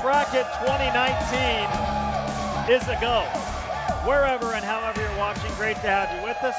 Bracket 2019 is a go. Wherever and however you're watching, great to have you with us.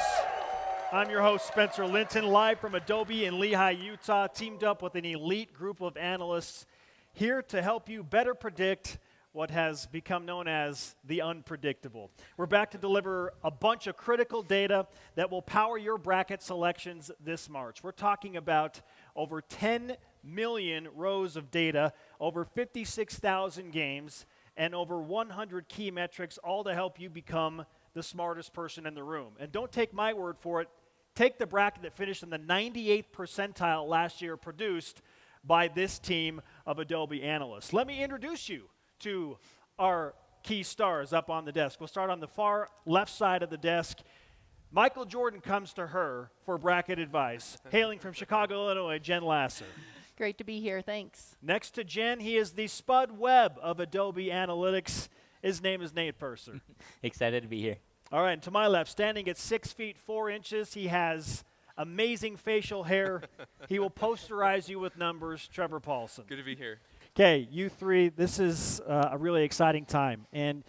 I'm your host, Spencer Linton, live from Adobe in Lehi, Utah, teamed up with an elite group of analysts here to help you better predict what has become known as the unpredictable. We're back to deliver a bunch of critical data that will power your bracket selections this March. We're talking about over 10 million rows of data, over 56,000 games, and over 100 key metrics, all to help you become the smartest person in the room. And don't take my word for it. Take the bracket that finished in the 98th percentile last year, produced by this team of Adobe analysts. Let me introduce you to our key stars up on the desk. We'll start on the far left side of the desk. Michael Jordan comes to her for bracket advice. Hailing from Chicago, Illinois, Jen Lasser. Great to be here, thanks. Next to Jen, he is the Spud Webb of Adobe Analytics. His name is Nate Purser. Excited to be here. All right, and to my left, standing at 6 feet 4 inches, he has amazing facial hair. He will posterize you with numbers, Trevor Paulsen. Good to be here. Okay, you three, this is a really exciting time, and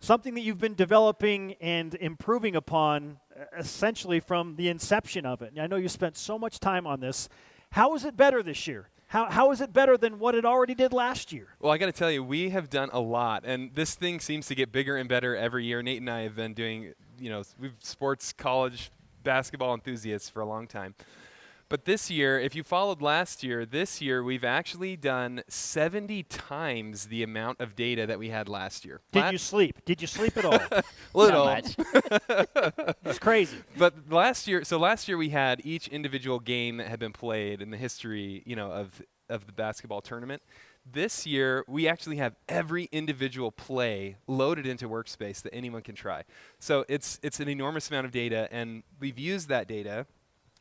something that you've been developing and improving upon essentially from the inception of it. And I know you spent so much time on this. How is it better this year? How is it better than what it already did last year? Well, I got to tell you, we have done a lot, and this thing seems to get bigger and better every year. Nate and I have been doing, we've sports college basketball enthusiasts for a long time. But this year, if you followed last year, this year we've actually done 70 times the amount of data that we had last year. Did you sleep? Did you sleep at all? Little. Not much. It's crazy. But last year we had each individual game that had been played in the history, of the basketball tournament. This year, we actually have every individual play loaded into Workspace that anyone can try. So it's an enormous amount of data, and we've used that data.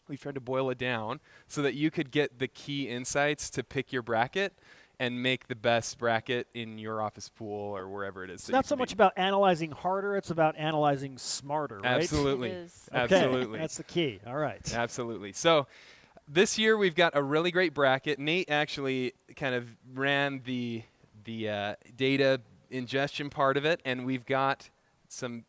We've tried to boil it down so that you could get the key insights to pick your bracket and make the best bracket in your office pool or wherever it is. It's not so much about analyzing harder, it's about analyzing smarter, right? Absolutely. It is. Okay, Absolutely. that's the key. All right. Absolutely. So this year we've got a really great bracket. Nate actually kind of ran the data ingestion part of it, and we've got some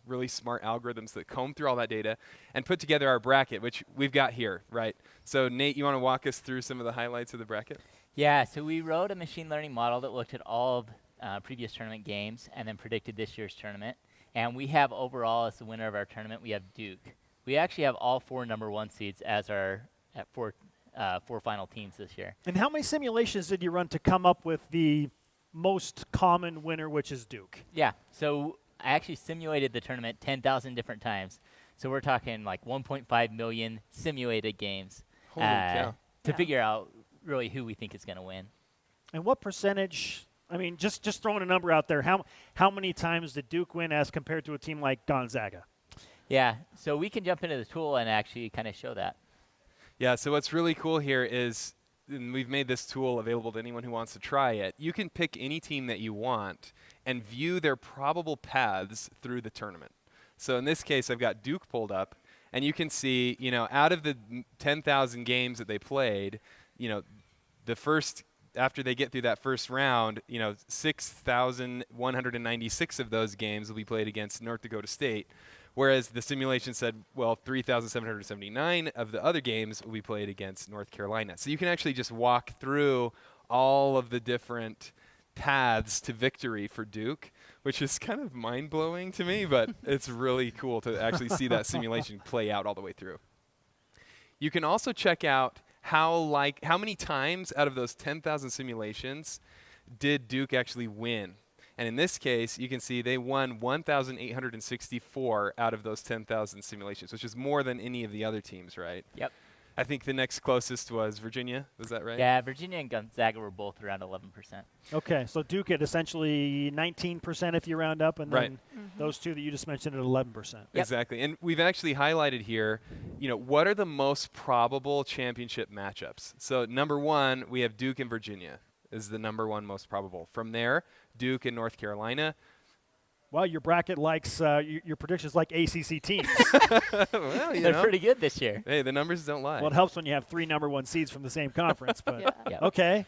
really smart algorithms that comb through all that data and put together our bracket, which we've got here, right? So Nate, you want to walk us through some of the highlights of the bracket? Yeah, so we wrote a machine learning model that looked at all of previous tournament games and then predicted this year's tournament. And we have overall, as the winner of our tournament, we have Duke. We actually have all 4 number 1 seeds as our four final teams this year. And how many simulations did you run to come up with the most common winner, which is Duke? Yeah, so I actually simulated the tournament 10,000 different times. So we're talking like 1.5 million simulated games Holy to figure out really who we think is going to win. And what percentage, just throwing a number out there, how many times did Duke win as compared to a team like Gonzaga? Yeah, so we can jump into the tool and actually kind of show that. Yeah, so what's really cool here is, and we've made this tool available to anyone who wants to try it, you can pick any team that you want and view their probable paths through the tournament. So in this case, I've got Duke pulled up, and you can see, out of the 10,000 games that they played, the first, after they get through that first round, 6,196 of those games will be played against North Dakota State, whereas the simulation said, 3,779 of the other games will be played against North Carolina. So you can actually just walk through all of the different paths to victory for Duke, which is kind of mind-blowing to me, but it's really cool to actually see that simulation play out all the way through. You can also check out how many times out of those 10,000 simulations did Duke actually win. And in this case, you can see they won 1,864 out of those 10,000 simulations, which is more than any of the other teams, right? Yep. I think the next closest was Virginia. Was that right? Yeah, Virginia and Gonzaga were both around 11%. Okay, so Duke at essentially 19% if you round up, and Right. then those two that you just mentioned at 11%. Yep. Exactly. And we've actually highlighted here, what are the most probable championship matchups? So number 1, we have Duke and Virginia is the number 1 most probable. From there, Duke and North Carolina. Well, your bracket likes, your predictions like ACC teams. Well, They're pretty good this year. Hey, the numbers don't lie. Well, it helps when you have 3 number 1 seeds from the same conference, but Yeah. okay.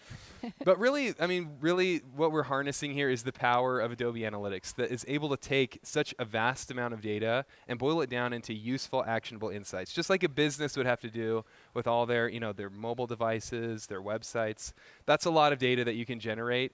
But really, I mean, really what we're harnessing here is the power of Adobe Analytics that is able to take such a vast amount of data and boil it down into useful, actionable insights, just like a business would have to do with all their, their mobile devices, their websites. That's a lot of data that you can generate.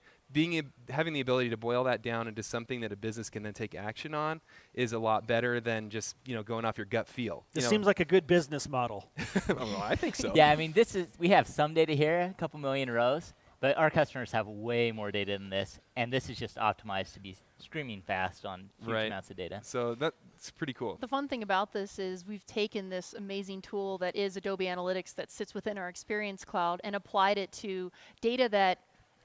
Having the ability to boil that down into something that a business can then take action on is a lot better than just going off your gut feel. This seems like a good business model. Well, I think so. Yeah, I mean, we have some data here, a couple million rows, but our customers have way more data than this, and this is just optimized to be streaming fast on huge amounts of data. So that's pretty cool. The fun thing about this is we've taken this amazing tool that is Adobe Analytics that sits within our Experience Cloud and applied it to data that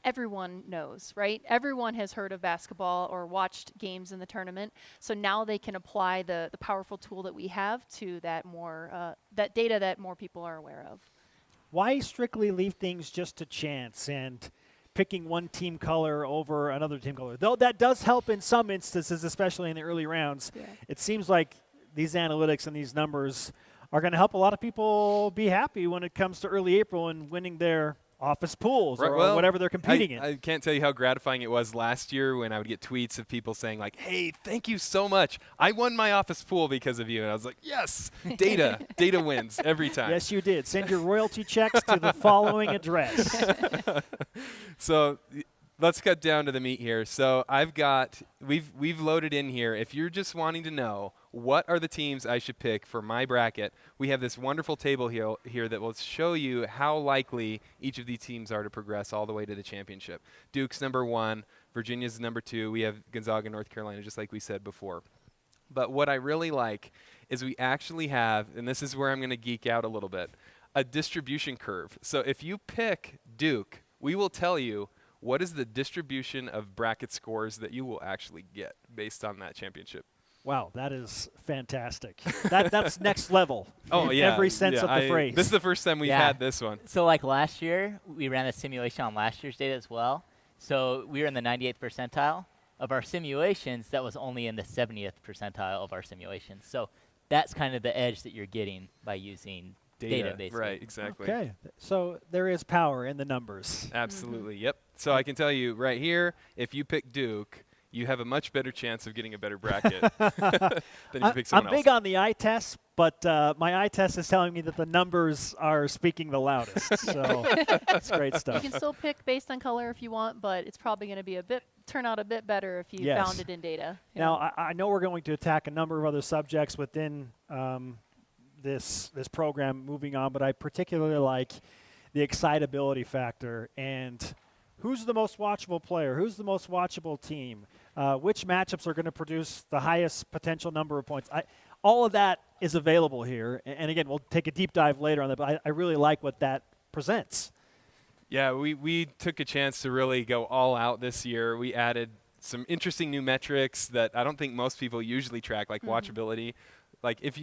everyone knows, right? Everyone has heard of basketball or watched games in the tournament. So now they can apply the powerful tool that we have to that data that more people are aware of. Why strictly leave things just to chance and picking one team color over another team color? Though that does help in some instances, especially in the early rounds. Yeah. It seems like these analytics and these numbers are going to help a lot of people be happy when it comes to early April and winning their office pools or whatever they're competing in. I can't tell you how gratifying it was last year when I would get tweets of people saying like, hey, thank you so much. I won my office pool because of you. And I was like, yes, data wins every time. Yes, you did. Send your royalty checks to the following address. So let's cut down to the meat here. So we've loaded in here. If you're just wanting to know what are the teams I should pick for my bracket, we have this wonderful table here that will show you how likely each of these teams are to progress all the way to the championship. Duke's number 1, Virginia's number 2. We have Gonzaga, North Carolina, just like we said before. But what I really like is we actually have, and this is where I'm going to geek out a little bit, a distribution curve. So if you pick Duke, we will tell you what is the distribution of bracket scores that you will actually get based on that championship. Wow, that is fantastic. That's next level. Oh, in yeah. Every sense of the phrase. This is the first time we've had this one. So like last year, we ran a simulation on last year's data as well. So we were in the 98th percentile of our simulations. That was only in the 70th percentile of our simulations. So that's kind of the edge that you're getting by using data basically. Right, exactly. Okay, so there is power in the numbers. Absolutely, yep. So I can tell you right here, if you pick Duke, you have a much better chance of getting a better bracket than if you pick someone else. I'm big on the eye test, but my eye test is telling me that the numbers are speaking the loudest. So it's great stuff. You can still pick based on color if you want, but it's probably going to be turn out a bit better if you found it in data. Now, I know we're going to attack a number of other subjects within this program moving on, but I particularly like the excitability factor and who's the most watchable player, who's the most watchable team, which matchups are going to produce the highest potential number of points. All of that is available here. And again, we'll take a deep dive later on that, but I really like what that presents. Yeah, we took a chance to really go all out this year. We added some interesting new metrics that I don't think most people usually track, like watchability. Like if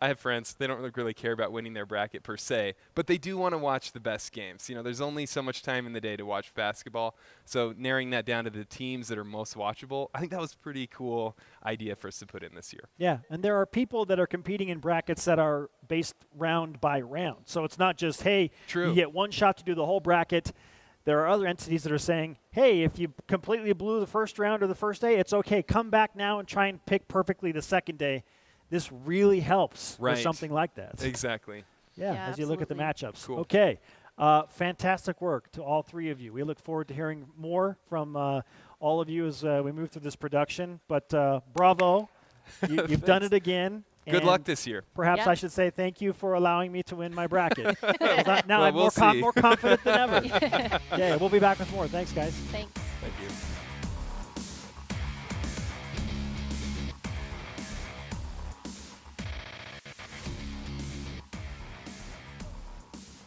I have friends, they don't really care about winning their bracket per se, but they do want to watch the best games. There's only so much time in the day to watch basketball. So narrowing that down to the teams that are most watchable, I think that was a pretty cool idea for us to put in this year. Yeah, and there are people that are competing in brackets that are based round by round. So it's not just, hey, you get one shot to do the whole bracket. There are other entities that are saying, hey, if you completely blew the first round or the first day, it's okay. Come back now and try and pick perfectly the second day. This really helps with something like that. Exactly. Yeah, as you look at the matchups. Cool. Okay. Fantastic work to all three of you. We look forward to hearing more from all of you as we move through this production. But bravo. You've done it again. Good luck this year. Perhaps I should say thank you for allowing me to win my bracket. Now I'm we'll more confident than ever. Okay, we'll be back with more. Thanks, guys. Thanks. Thank you.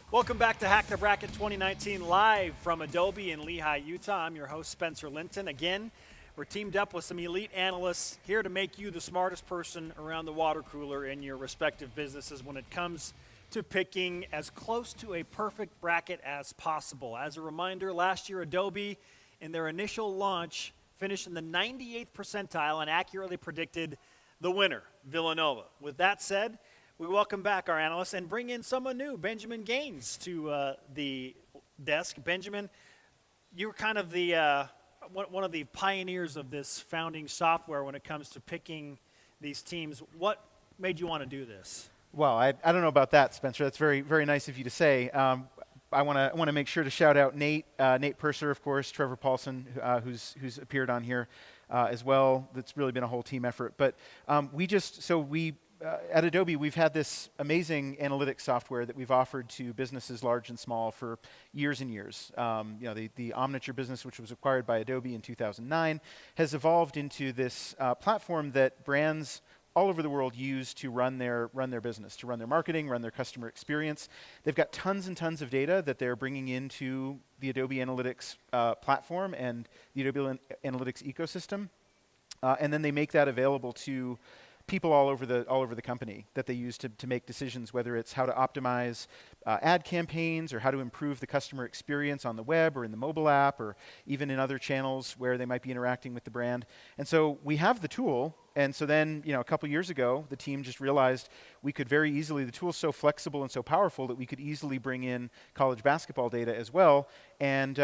Welcome back to Hack the Bracket 2019 live from Adobe in Lehi, Utah. I'm your host, Spencer Linton. Again, we're teamed up with some elite analysts here to make you the smartest person around the water cooler in your respective businesses when it comes to picking as close to a perfect bracket as possible. As a reminder, last year Adobe, in their initial launch, finished in the 98th percentile and accurately predicted the winner, Villanova. With that said, we welcome back our analysts and bring in someone new, Benjamin Gaines, to the desk. Benjamin, you were kind of the one of the pioneers of this founding software when it comes to picking these teams. What made you want to do this? Well, I don't know about that, Spencer. That's very, very nice of you to say. I want to make sure to shout out Nate Purser, of course, Trevor Paulsen, who's appeared on here as well. That's really been a whole team effort. But we at Adobe, we've had this amazing analytics software that we've offered to businesses large and small for years and years. The Omniture business, which was acquired by Adobe in 2009, has evolved into this platform that brands all over the world use to run their business, to run their marketing, run their customer experience. They've got tons and tons of data that they're bringing into the Adobe Analytics platform and the Adobe Analytics ecosystem, and then they make that available to people all over the company that they use to make decisions, whether it's how to optimize ad campaigns or how to improve the customer experience on the web or in the mobile app or even in other channels where they might be interacting with the brand. And so we have the tool. And so then, a couple years ago, the team just realized we could very easily, the tool's so flexible and so powerful that we could easily bring in college basketball data as well. And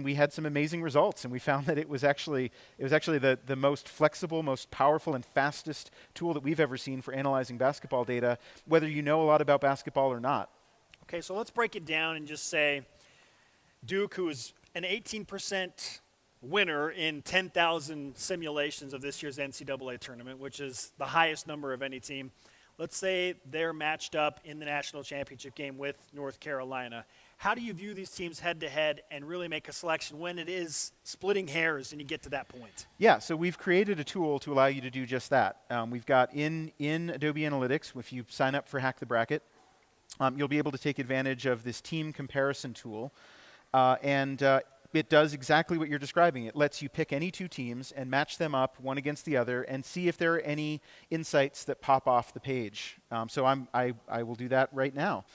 we had some amazing results. And we found that it was actually the most flexible, most powerful, and fastest tool that we've ever seen for analyzing basketball data, whether you know a lot about basketball or not. Okay, so let's break it down and just say Duke, who is an 18% winner in 10,000 simulations of this year's NCAA tournament, which is the highest number of any team. Let's say they're matched up in the national championship game with North Carolina. How do you view these teams head-to-head and really make a selection when it is splitting hairs and you get to that point? Yeah, so we've created a tool to allow you to do just that. We've got in Adobe Analytics, if you sign up for Hack the Bracket, you'll be able to take advantage of this team comparison tool. It does exactly what you're describing. It lets you pick any two teams and match them up one against the other and see if there are any insights that pop off the page. So I will do that right now.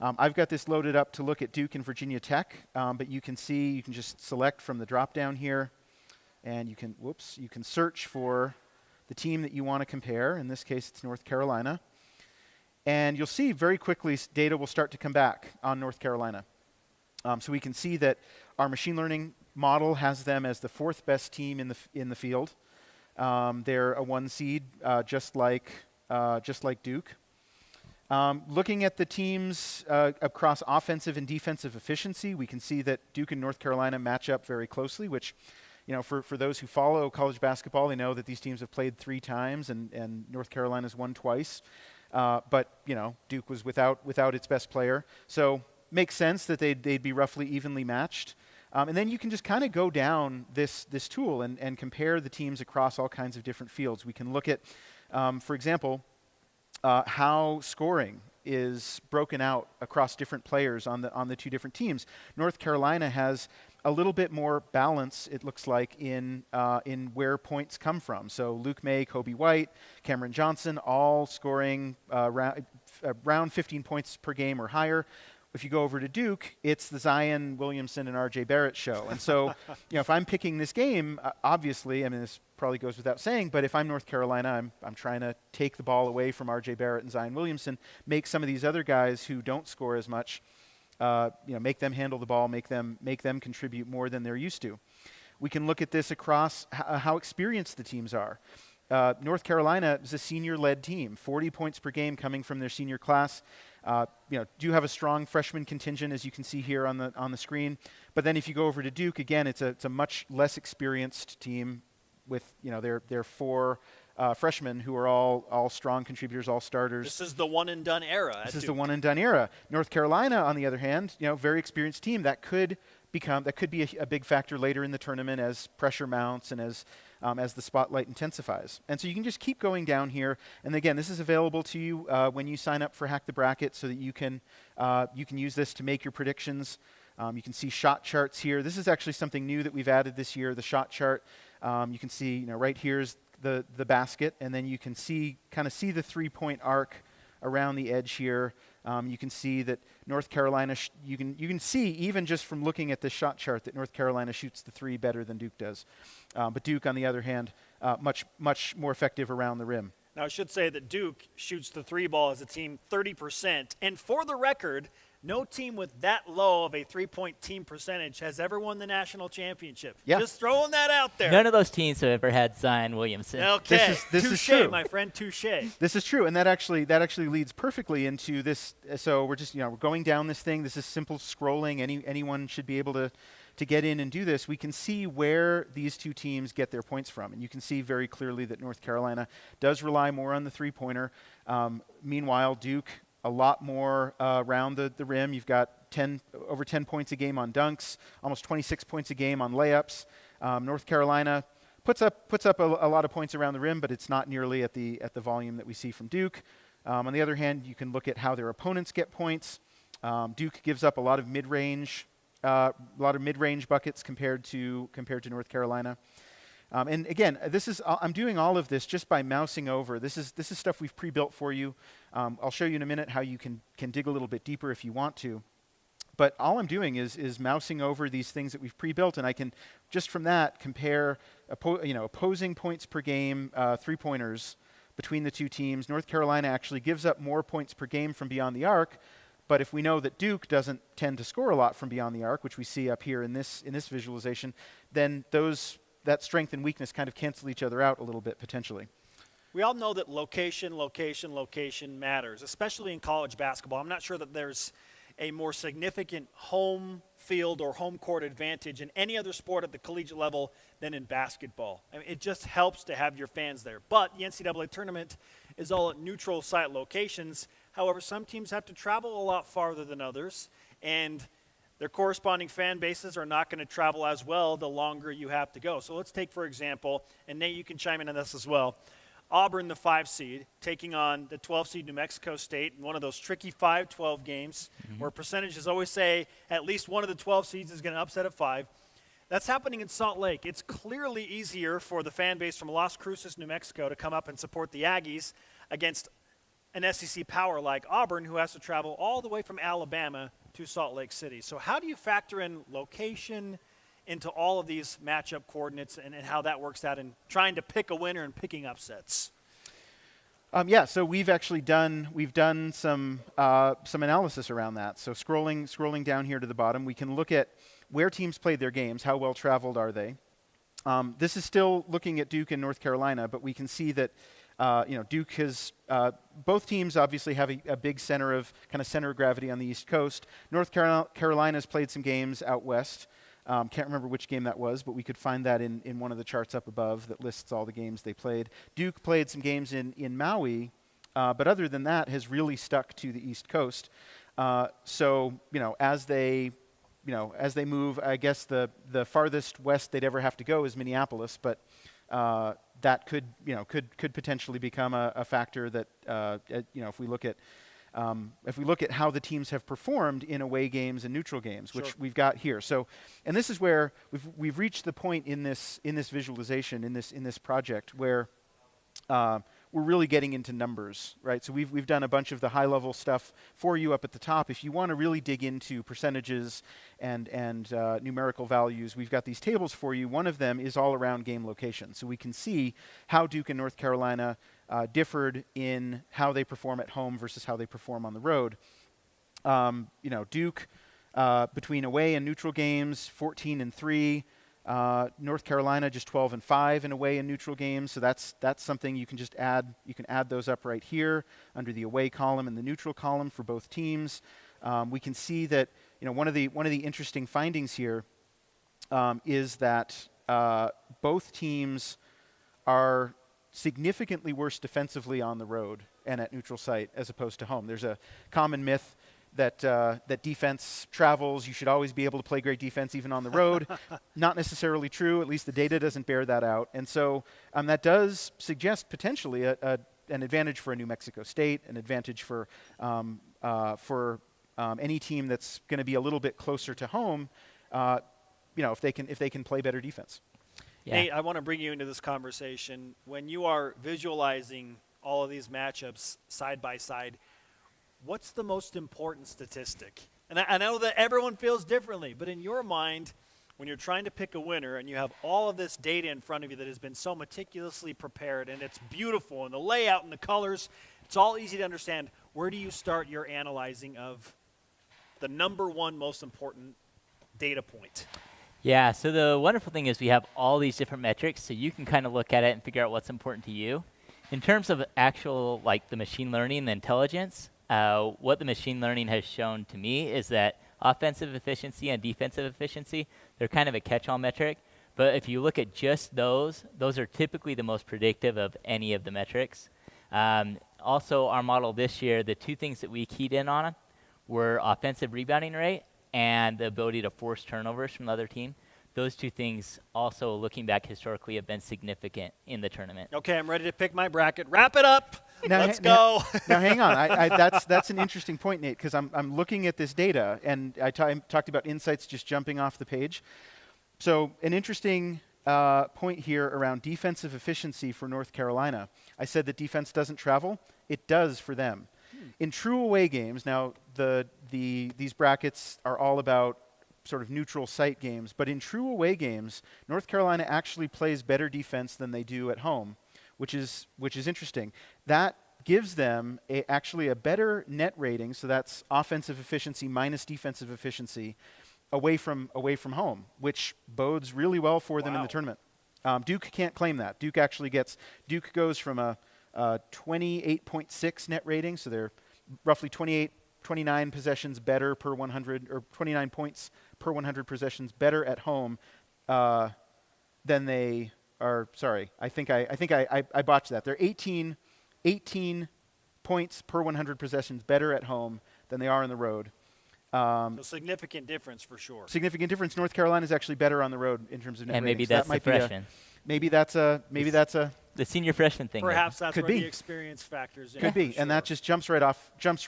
I've got this loaded up to look at Duke and Virginia Tech, but you can just select from the drop-down here, and you can search for the team that you want to compare. In this case, it's North Carolina. And you'll see very quickly data will start to come back on North Carolina. So we can see that our machine learning model has them as the fourth best team in the field. They're a 1 seed, just like Duke. Looking at the teams across offensive and defensive efficiency, we can see that Duke and North Carolina match up very closely, which, for those who follow college basketball, they know that these teams have played 3 times and North Carolina's won twice. But Duke was without its best player. So makes sense that they'd be roughly evenly matched. And then you can just kind of go down this tool and compare the teams across all kinds of different fields. We can look at, for example, how scoring is broken out across different players on the 2 different teams. North Carolina has a little bit more balance, it looks like, in where points come from. So Luke May, Kobe White, Cameron Johnson, all scoring around 15 points per game or higher. If you go over to Duke, it's the Zion Williamson and R.J. Barrett show. And so, if I'm picking this game, obviously, this probably goes without saying, but if I'm North Carolina, I'm trying to take the ball away from R.J. Barrett and Zion Williamson, make some of these other guys who don't score as much, make them handle the ball, make them contribute more than they're used to. We can look at this across how experienced the teams are. North Carolina is a senior-led team, 40 points per game coming from their senior class. Do have a strong freshman contingent, as you can see here on the screen. But then if you go over to Duke, again, it's a much less experienced team with their 4 freshmen who are all strong contributors, all starters. This is the one-and-done era. This is the one-and-done era. North Carolina, on the other hand, very experienced team that could be a big factor later in the tournament as pressure mounts and as the spotlight intensifies. And so you can just keep going down here. And again, this is available to you when you sign up for Hack the Bracket, so that you can use this to make your predictions. You can see shot charts here. This is actually something new that we've added this year, the shot chart. You can see, right here's the basket, and then you can see the 3-point arc around the edge here. You can see that North Carolina, you can see even just from looking at this shot chart that North Carolina shoots the 3 better than Duke does. But Duke, on the other hand, much more effective around the rim. Now, I should say that Duke shoots the 3 ball as a team 30%. And for the record, No team with that low of a three-point team percentage has ever won the national championship. Yeah. Just throwing that out there. None of those teams have ever had Zion Williamson. Okay, This is touche, true. my friend, touche. This is true, and that actually leads perfectly into this. So we're just we're going down this thing. This is simple scrolling. Anyone should be able to get in and do this. We can see where these two teams get their points from, and you can see very clearly that North Carolina does rely more on the three-pointer. Meanwhile, Duke a lot more around the rim. You've got over 10 points a game on dunks, almost 26 points a game on layups. North Carolina puts up a lot of points around the rim, but it's not nearly at the volume that we see from Duke. On the other hand, you can look at how their opponents get points. Duke gives up a lot of mid-range buckets compared to North Carolina. And again, I'm doing all of this just by mousing over. This is stuff we've pre-built for you. I'll show you in a minute how you can dig a little bit deeper if you want to. But all I'm doing is mousing over these things that we've pre-built, and I can just from that compare opposing points per game three-pointers between the two teams. North Carolina actually gives up more points per game from beyond the arc, but if we know that Duke doesn't tend to score a lot from beyond the arc, which we see up here in this visualization, then that strength and weakness kind of cancel each other out a little bit potentially. We all know that location matters, especially in college basketball. I'm not sure that there's a more significant home field or home court advantage in any other sport at the collegiate level than in basketball. I mean, it just helps to have your fans there. But the NCAA tournament is all at neutral site locations. However, some teams have to travel a lot farther than others, and their corresponding fan bases are not going to travel as well the longer you have to go. So let's take, for example, and Nate, you can chime in on this as well, Auburn, the 5 seed, taking on the 12 seed New Mexico State in one of those tricky 5-12 games where percentages always say at least one of the 12 seeds is going to upset at 5. That's happening in Salt Lake. It's clearly easier for the fan base from Las Cruces, New Mexico to come up and support the Aggies against an SEC power like Auburn, who has to travel all the way from Alabama to Salt Lake City. So how do you factor in location into all of these matchup coordinates and how that works out in trying to pick a winner and picking upsets? So we've done some analysis around that. So scrolling down here to the bottom, we can look at where teams played their games, how well traveled are they. This is still looking at Duke and North Carolina, but we can see that Duke has both teams obviously have a big center of gravity on the East Coast. North Carolina's played some games out west. Can't remember which game that was, but we could find that in one of the charts up above that lists all the games they played. Duke played some games in Maui, but other than that has really stuck to the East Coast. So as they move, I guess the farthest west they'd ever have to go is Minneapolis, but that could potentially become a factor that if we look at how the teams have performed in away games and neutral games, which we've got here. So, and this is where we've reached the point in this visualization in this project where we're really getting into numbers, right? So we've done a bunch of the high level stuff for you up at the top. If you want to really dig into percentages and numerical values, we've got these tables for you. One of them is all around game location. So we can see how Duke and North Carolina differed in how they perform at home versus how they perform on the road. Duke between away and neutral games, 14-3. North Carolina just 12-5 in away and neutral games. So that's something you can just add. You can add those up right here under the away column and the neutral column for both teams. We can see that one of the interesting findings here is that both teams are significantly worse defensively on the road and at neutral site as opposed to home. There's a common myth that defense travels. You should always be able to play great defense even on the road. Not necessarily true. At least the data doesn't bear that out. And so that does suggest potentially an advantage for a New Mexico State, an advantage for any team that's going to be a little bit closer to home. If they can play better defense. Yeah. Nate, I want to bring you into this conversation. When you are visualizing all of these matchups side by side, what's the most important statistic? And I know that everyone feels differently, but in your mind, when you're trying to pick a winner and you have all of this data in front of you that has been so meticulously prepared and it's beautiful and the layout and the colors, it's all easy to understand. Where do you start your analyzing of the number one most important data point? Yeah, so the wonderful thing is we have all these different metrics, so you can kind of look at it and figure out what's important to you. In terms of actual, like the machine learning and the intelligence, what the machine learning has shown to me is that offensive efficiency and defensive efficiency, they're kind of a catch-all metric. But if you look at just those are typically the most predictive of any of the metrics. Also, our model this year, the two things that we keyed in on were offensive rebounding rate and the ability to force turnovers from the other team. Those two things also, looking back historically, have been significant in the tournament. Okay, I'm ready to pick my bracket. Wrap it up. Now, Let's go. Now, hang on. That's an interesting point, Nate, because I'm looking at this data, and I talked about insights just jumping off the page. So an interesting point here around defensive efficiency for North Carolina. I said that defense doesn't travel. It does for them. In true away games, now these brackets are all about sort of neutral site games, but in true away games, North Carolina actually plays better defense than they do at home, which is interesting. That gives them actually a better net rating, so that's offensive efficiency minus defensive efficiency away from home, which bodes really well for them in the tournament. Duke can't claim that. Duke goes from a 28.6 net rating, so they're roughly 29 possessions better per 100, or 29 points per 100 possessions better at home than they are. Sorry, I think I botched that. They're 18 points per 100 possessions better at home than they are on the road. So significant difference for sure. Significant difference. North Carolina is actually better on the road in terms of net And ratings. maybe that's the freshman. Maybe that's a The senior freshman thing. Perhaps that's Could where be. the experience factors in. could be, for and that sure. just jumps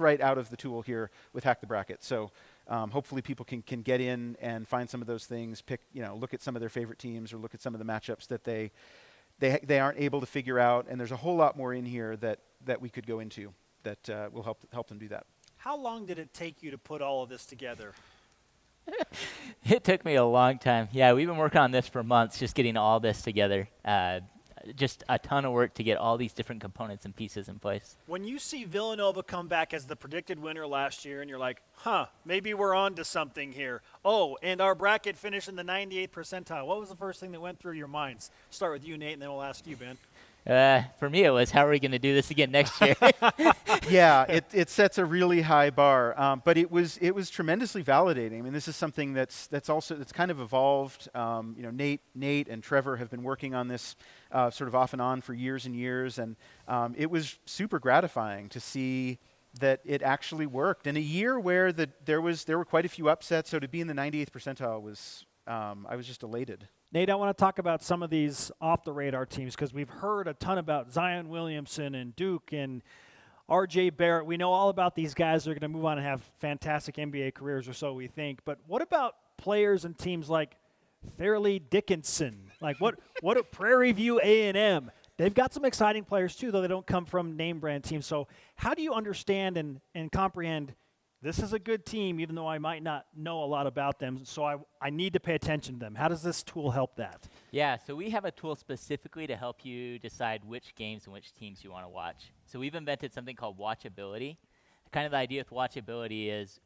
right out of the tool here with Hack the Bracket. So hopefully people can get in and find some of those things. Look at some of their favorite teams or look at some of the matchups that they aren't able to figure out. And there's a whole lot more in here that we could go into that will help them do that. How long did it take you to put all of this together? It took me a long time. Yeah, we've been working on this for months, just getting all this together. Just a ton of work to get all these different components and pieces in place. When you see Villanova come back as the predicted winner last year and you're like, maybe we're on to something here. Oh, and our bracket finished in the 98th percentile. What was the first thing that went through your minds? Start with you, Nate, and then we'll ask you, Ben. For me, it was, how are we going to do this again next year? Yeah, it sets a really high bar, but it was tremendously validating. I mean, this is something that's kind of evolved. Nate and Trevor have been working on this sort of off and on for years and years, and it was super gratifying to see that it actually worked. In a year where there were quite a few upsets, so to be in the 98th percentile was I was just elated. Nate, I want to talk about some of these off-the-radar teams because we've heard a ton about Zion Williamson and Duke and R.J. Barrett. We know all about these guys. They're going to move on and have fantastic NBA careers, or so we think. But what about players and teams like Fairleigh Dickinson? Like what Prairie View A&M? They've got some exciting players too, though they don't come from name-brand teams. So how do you understand and comprehend this is a good team, even though I might not know a lot about them, so I need to pay attention to them? How does this tool help that? Yeah, so we have a tool specifically to help you decide which games and which teams you want to watch. So we've invented something called watchability. Kind of the idea with watchability is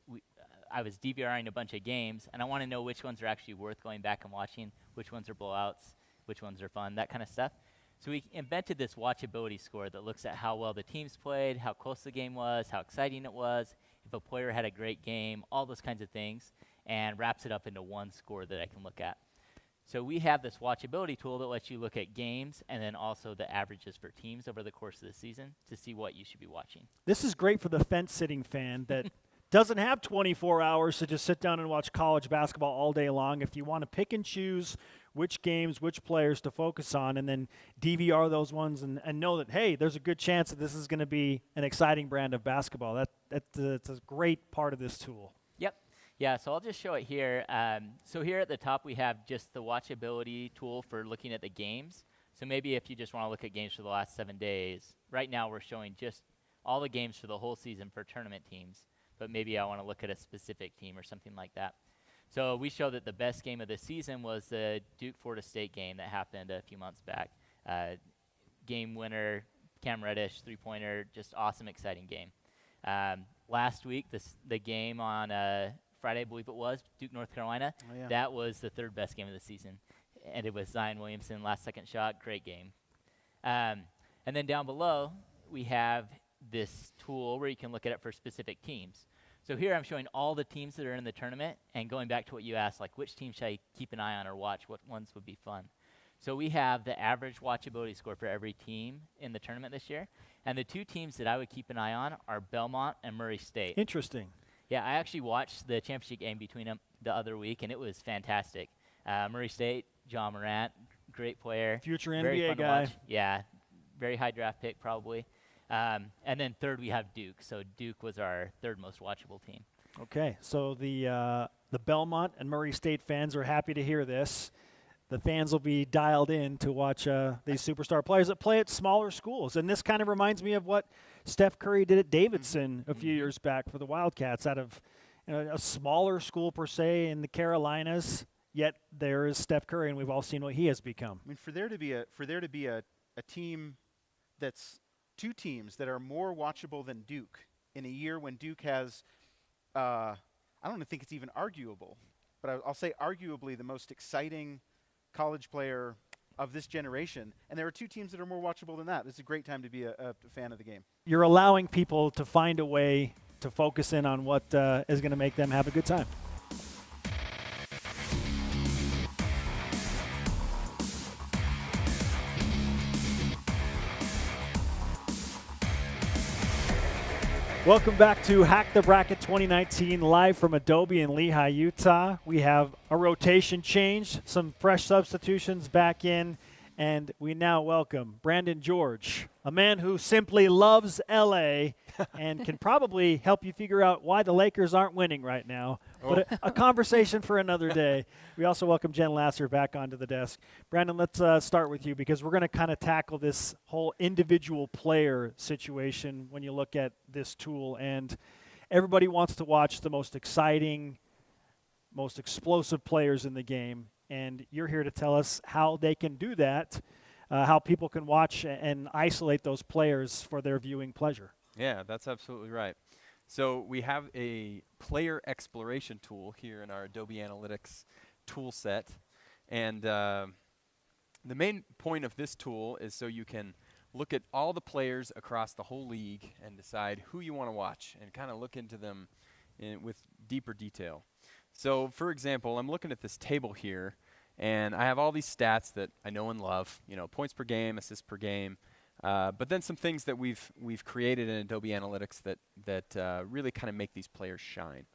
I was DVRing a bunch of games, and I want to know which ones are actually worth going back and watching, which ones are blowouts, which ones are fun, that kind of stuff. So we invented this watchability score that looks at how well the teams played, how close the game was, how exciting it was, if a player had a great game, all those kinds of things, and wraps it up into one score that I can look at. So we have this watchability tool that lets you look at games and then also the averages for teams over the course of the season to see what you should be watching. This is great for the fence-sitting fan that doesn't have 24 hours to just sit down and watch college basketball all day long. If you want to pick and choose which games, which players to focus on, and then DVR those ones and know that, hey, there's a good chance that this is going to be an exciting brand of basketball. That's a great part of this tool. Yep. Yeah, so I'll just show it here. So here at the top, we have just the watchability tool for looking at the games. So maybe if you just want to look at games for the last 7 days, right now we're showing just all the games for the whole season for tournament teams, but maybe I want to look at a specific team or something like that. So we show that the best game of the season was the Duke-Florida State game that happened a few months back. Game winner, Cam Reddish, three-pointer, just awesome, exciting game. last week, the game on Friday, I believe it was, Duke, North Carolina, Oh, yeah. that was the third best game of the season. And it was Zion Williamson, last second shot, great game. And then down below, we have this tool where you can look at it for specific teams. So here I'm showing all the teams that are in the tournament, and going back to what you asked, like which team should I keep an eye on or watch, what ones would be fun. So we have the average watchability score for every team in the tournament this year, and the two teams that I would keep an eye on are Belmont and Murray State. Interesting. Yeah, I actually watched the championship game between them the other week, and it was fantastic. Murray State, John Morant, great player. Future very NBA fun to guy. watch. Yeah, very high draft pick probably. And then third we have Duke. So Duke was our third most watchable team. Okay, so the Belmont and Murray State fans are happy to hear this. The fans will be dialed in to watch these superstar players that play at smaller schools. And this kind of reminds me of what Steph Curry did at Davidson a few years back for the Wildcats, out of a smaller school per se in the Carolinas. Yet there is Steph Curry, and we've all seen what he has become. I mean, for there to be a team that's two teams that are more watchable than Duke in a year when Duke has, I don't think it's even arguable, but I'll say arguably the most exciting college player of this generation, and there are two teams that are more watchable than that. It's a great time to be a fan of the game. You're allowing people to find a way to focus in on what is going to make them have a good time. Welcome back to Hack the Bracket 2019, live from Adobe in Lehigh, Utah. We have a rotation change, some fresh substitutions back in, and we now welcome Brandon George, a man who simply loves LA and can probably help you figure out why the Lakers aren't winning right now. But a conversation for another day. We also welcome Jen Lasser back onto the desk. Brandon, let's start with you because we're going to kind of tackle this whole individual player situation when you look at this tool. And everybody wants to watch the most exciting, most explosive players in the game. And you're here to tell us how they can do that, how people can watch and isolate those players for their viewing pleasure. Yeah, that's absolutely right. So we have a player exploration tool here in our Adobe Analytics tool set. And the main point of this tool is so you can look at all the players across the whole league and decide who you want to watch and kind of look into them with deeper detail. So, for example, I'm looking at this table here, and I have all these stats that I know and love, points per game, assists per game, but then some things that we've created in Adobe Analytics that really kind of make these players shine.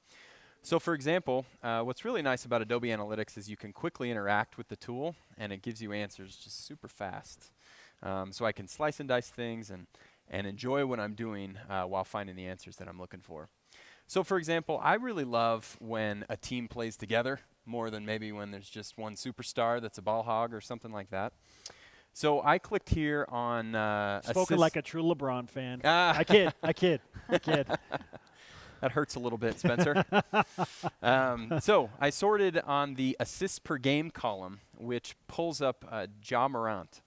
So, for example, what's really nice about Adobe Analytics is you can quickly interact with the tool, and it gives you answers just super fast. So I can slice and dice things and enjoy what I'm doing while finding the answers that I'm looking for. So, for example, I really love when a team plays together more than maybe when there's just one superstar that's a ball hog or something like that. So I clicked here on Spoken like a true LeBron fan. I kid. That hurts a little bit, Spencer. So I sorted on the assists per game column, which pulls up Ja Morant,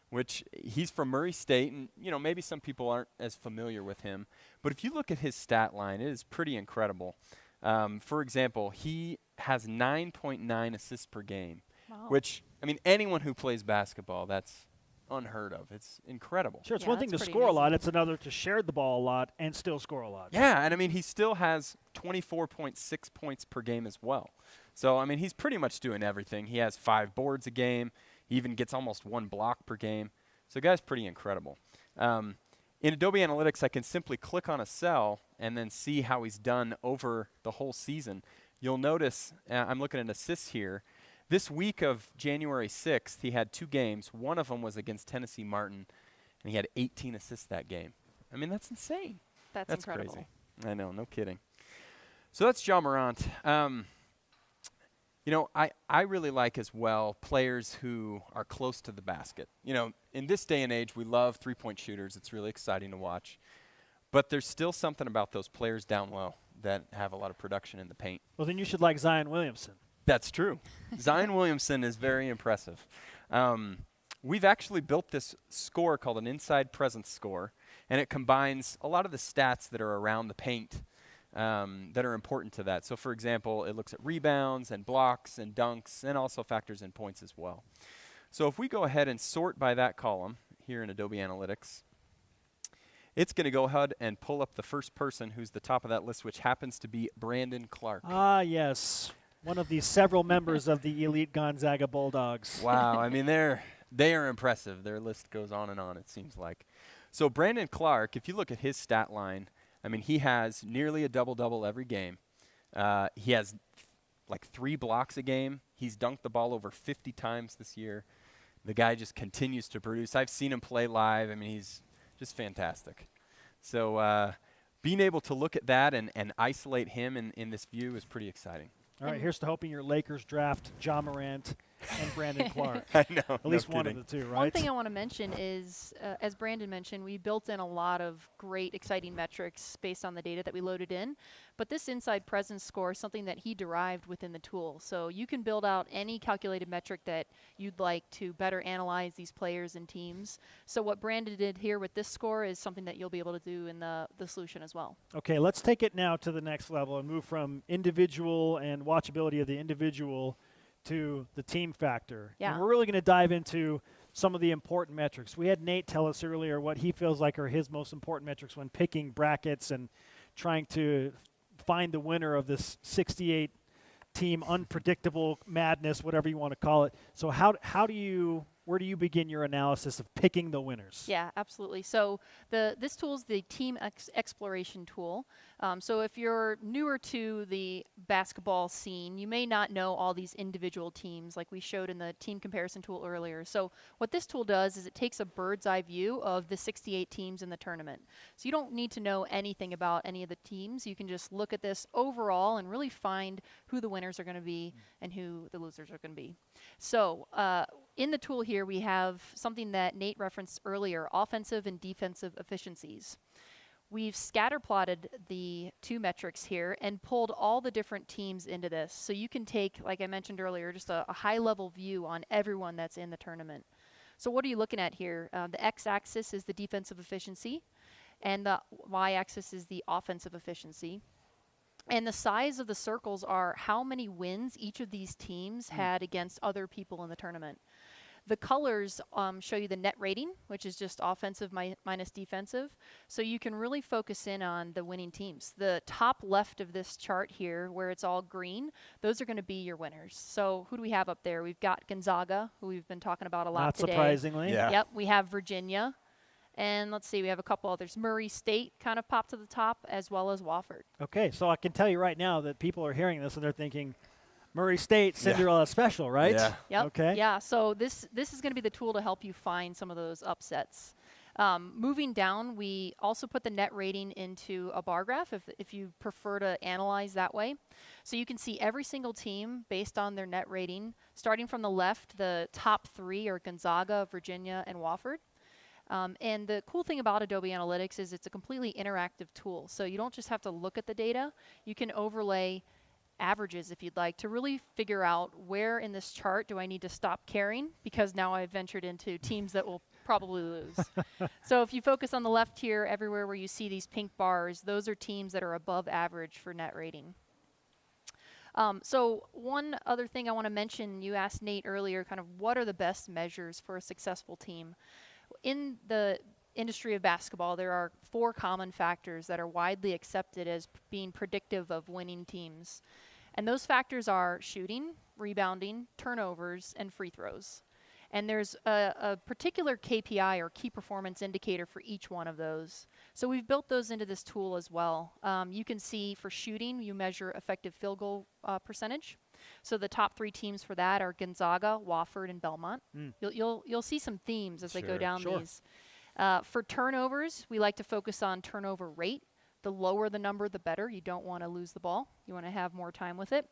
which he's from Murray State, and maybe some people aren't as familiar with him. But if you look at his stat line, it is pretty incredible. For example, he has 9.9 assists per game, which, anyone who plays basketball, that's unheard of. It's incredible. Sure, it's one thing to score a lot. It's another to share the ball a lot and still score a lot. Yeah, and he still has 24.6 points per game as well. So, he's pretty much doing everything. He has 5 boards a game. He even gets almost 1 block per game. So, the guy's pretty incredible. In Adobe Analytics, I can simply click on a cell and then see how he's done over the whole season. You'll notice, I'm looking at assists here. This week of January 6th, he had 2 games. One of them was against Tennessee Martin, and he had 18 assists that game. That's insane. That's incredible. Crazy. I know, no kidding. So that's Ja Morant. I really like as well players who are close to the basket. In this day and age, we love three-point shooters. It's really exciting to watch. But there's still something about those players down low that have a lot of production in the paint. Well, then you should like Zion Williamson. That's true. Zion Williamson is very impressive. We've actually built this score called an inside presence score, and it combines a lot of the stats that are around the paint that are important to that. So for example, it looks at rebounds and blocks and dunks and also factors in points as well. So if we go ahead and sort by that column here in Adobe Analytics, it's going to go ahead and pull up the first person who's the top of that list, which happens to be Brandon Clark. Ah, yes. One of the several members of the elite Gonzaga Bulldogs. Wow, I mean, they are impressive. Their list goes on, it seems like. So Brandon Clark, if you look at his stat line, I mean, he has nearly a double-double every game. He has like 3 blocks a game. He's dunked the ball over 50 times this year. The guy just continues to produce. I've seen him play live. I mean, he's just fantastic. So being able to look at that and isolate him in this view is pretty exciting. All right, here's to hoping your Lakers draft Ja Morant and Brandon Clark. I know. At least one of the two, right? One thing I want to mention is, as Brandon mentioned, we built in a lot of great, exciting metrics based on the data that we loaded in. But this inside presence score is something that he derived within the tool. So you can build out any calculated metric that you'd like to better analyze these players and teams. So what Brandon did here with this score is something that you'll be able to do in the solution as well. Okay, let's take it now to the next level and move from individual and watchability of the individual to the team factor. Yeah. And we're really going to dive into some of the important metrics. We had Nate tell us earlier what he feels like are his most important metrics when picking brackets and trying to find the winner of this 68 team unpredictable madness, whatever you want to call it. So where do you begin your analysis of picking the winners? Yeah, absolutely. So this tool is the team exploration tool. So if you're newer to the basketball scene, you may not know all these individual teams like we showed in the team comparison tool earlier. So what this tool does is it takes a bird's eye view of the 68 teams in the tournament. So you don't need to know anything about any of the teams. You can just look at this overall and really find who the winners are going to be and who the losers are going to be. So in the tool here, we have something that Nate referenced earlier, offensive and defensive efficiencies. We've scatter plotted the 2 metrics here and pulled all the different teams into this. So you can take, like I mentioned earlier, just a high-level view on everyone that's in the tournament. So what are you looking at here? The x-axis is the defensive efficiency, and the y-axis is the offensive efficiency. And the size of the circles are how many wins each of these teams had against other people in the tournament. The colors show you the net rating, which is just offensive minus defensive. So you can really focus in on the winning teams. The top left of this chart here, where it's all green, those are going to be your winners. So who do we have up there? We've got Gonzaga, who we've been talking about a lot today. Not surprisingly. Yeah. Yep, we have Virginia. And let's see, we have a couple others. Murray State kind of popped to the top, as well as Wofford. Okay, so I can tell you right now that people are hearing this and they're thinking, Murray State, Cinderella special, right? Yeah. Yep. Okay. Yeah, so this is going to be the tool to help you find some of those upsets. Moving down, we also put the net rating into a bar graph if you prefer to analyze that way. So you can see every single team based on their net rating. Starting from the left, the top 3 are Gonzaga, Virginia, and Wofford. And the cool thing about Adobe Analytics is it's a completely interactive tool. So you don't just have to look at the data. You can overlay averages if you'd like to really figure out where in this chart do I need to stop caring, because now I've ventured into teams that will probably lose. So if you focus on the left here, everywhere where you see these pink bars, those are teams that are above average for net rating. So one other thing I want to mention, you asked Nate earlier, kind of what are the best measures for a successful team? In the industry of basketball, there are 4 common factors that are widely accepted as being predictive of winning teams. And those factors are shooting, rebounding, turnovers, and free throws. And there's a particular KPI or key performance indicator for each one of those. So we've built those into this tool as well. You can see for shooting, you measure effective field goal percentage. So the top 3 teams for that are Gonzaga, Wofford, and Belmont. You'll see some themes as they go down these. For turnovers, we like to focus on turnover rate. The lower the number, the better. You don't want to lose the ball. You want to have more time with it.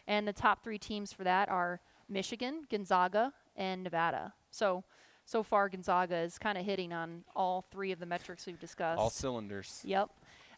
And the top 3 teams for that are Michigan, Gonzaga, and Nevada. So far, Gonzaga is kind of hitting on all 3 of the metrics we've discussed. All cylinders. Yep.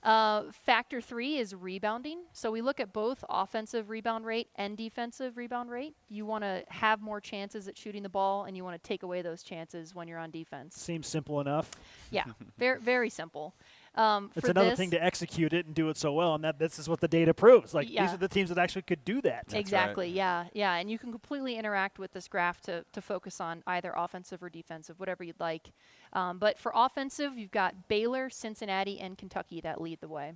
Factor 3 is rebounding. So we look at both offensive rebound rate and defensive rebound rate. You want to have more chances at shooting the ball, and you want to take away those chances when you're on defense. Seems simple enough. Yeah, very, very simple. It's another thing to execute it and do it so well, and this is what the data proves. Like, Yeah. these are the teams that actually could do that. That's Exactly, right. yeah. And you can completely interact with this graph to focus on either offensive or defensive, whatever you'd like. But for offensive, you've got Baylor, Cincinnati, and Kentucky that lead the way.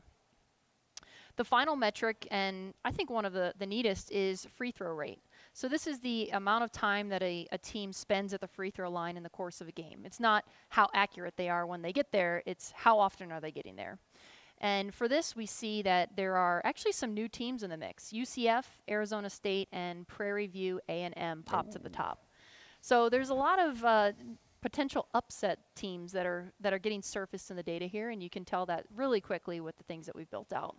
The final metric, and I think one of the neatest, is free throw rate. So this is the amount of time that a team spends at the free throw line in the course of a game. It's not how accurate they are when they get there, it's how often are they getting there. And for this, we see that there are actually some new teams in the mix. UCF, Arizona State, and Prairie View A&M pop to the top. So there's a lot of potential upset teams that are getting surfaced in the data here, and you can tell that really quickly with the things that we've built out.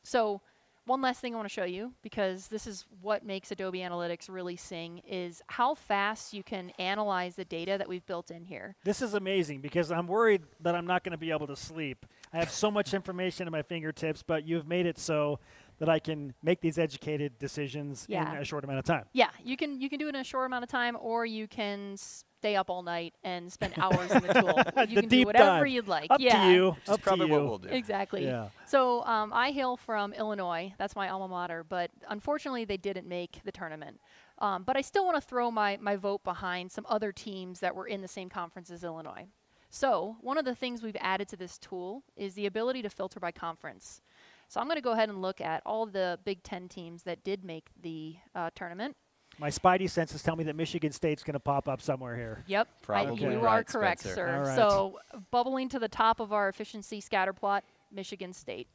So one last thing I want to show you, because this is what makes Adobe Analytics really sing, is how fast you can analyze the data that we've built in here. This is amazing because I'm worried that I'm not going to be able to sleep. I have so much information at my fingertips, but you've made it so that I can make these educated decisions in a short amount of time. Yeah, you can do it in a short amount of time, or you can stay up all night and spend hours in the tool. You The can deep do whatever dive. you'd like. Up to you. Which is Up to probably you. what we'll do. Exactly. Yeah. So I hail from Illinois. That's my alma mater. But unfortunately, they didn't make the tournament. But I still want to throw my vote behind some other teams that were in the same conference as Illinois. So one of the things we've added to this tool is the ability to filter by conference. So I'm going to go ahead and look at all the Big Ten teams that did make the tournament. My spidey senses tell me that Michigan State's going to pop up somewhere here. Yep, Probably you right, are correct, Spencer. sir. All right. So bubbling to the top of our efficiency scatter plot, Michigan State.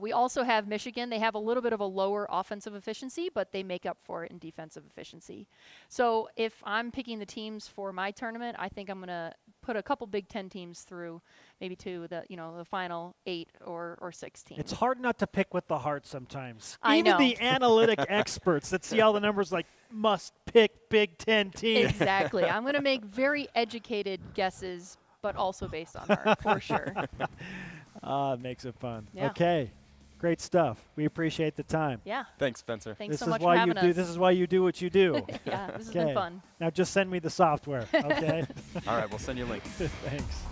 We also have Michigan. They have a little bit of a lower offensive efficiency, but they make up for it in defensive efficiency. So if I'm picking the teams for my tournament, I think I'm going to put a couple Big Ten teams through, maybe to the the final 8 or 16. It's hard not to pick with the heart sometimes. I Even know. the analytic experts that see all the numbers like must pick Big Ten teams. Exactly. I'm going to make very educated guesses, but also based on heart, for sure. It makes it fun. Yeah. Okay, great stuff. We appreciate the time. Yeah. Thanks, Spencer. Thanks This so is much why for having you do. us. This is why you do what you do. Yeah, this has Okay. been fun. Now just send me the software. Okay. All right, we'll send you a link. Thanks.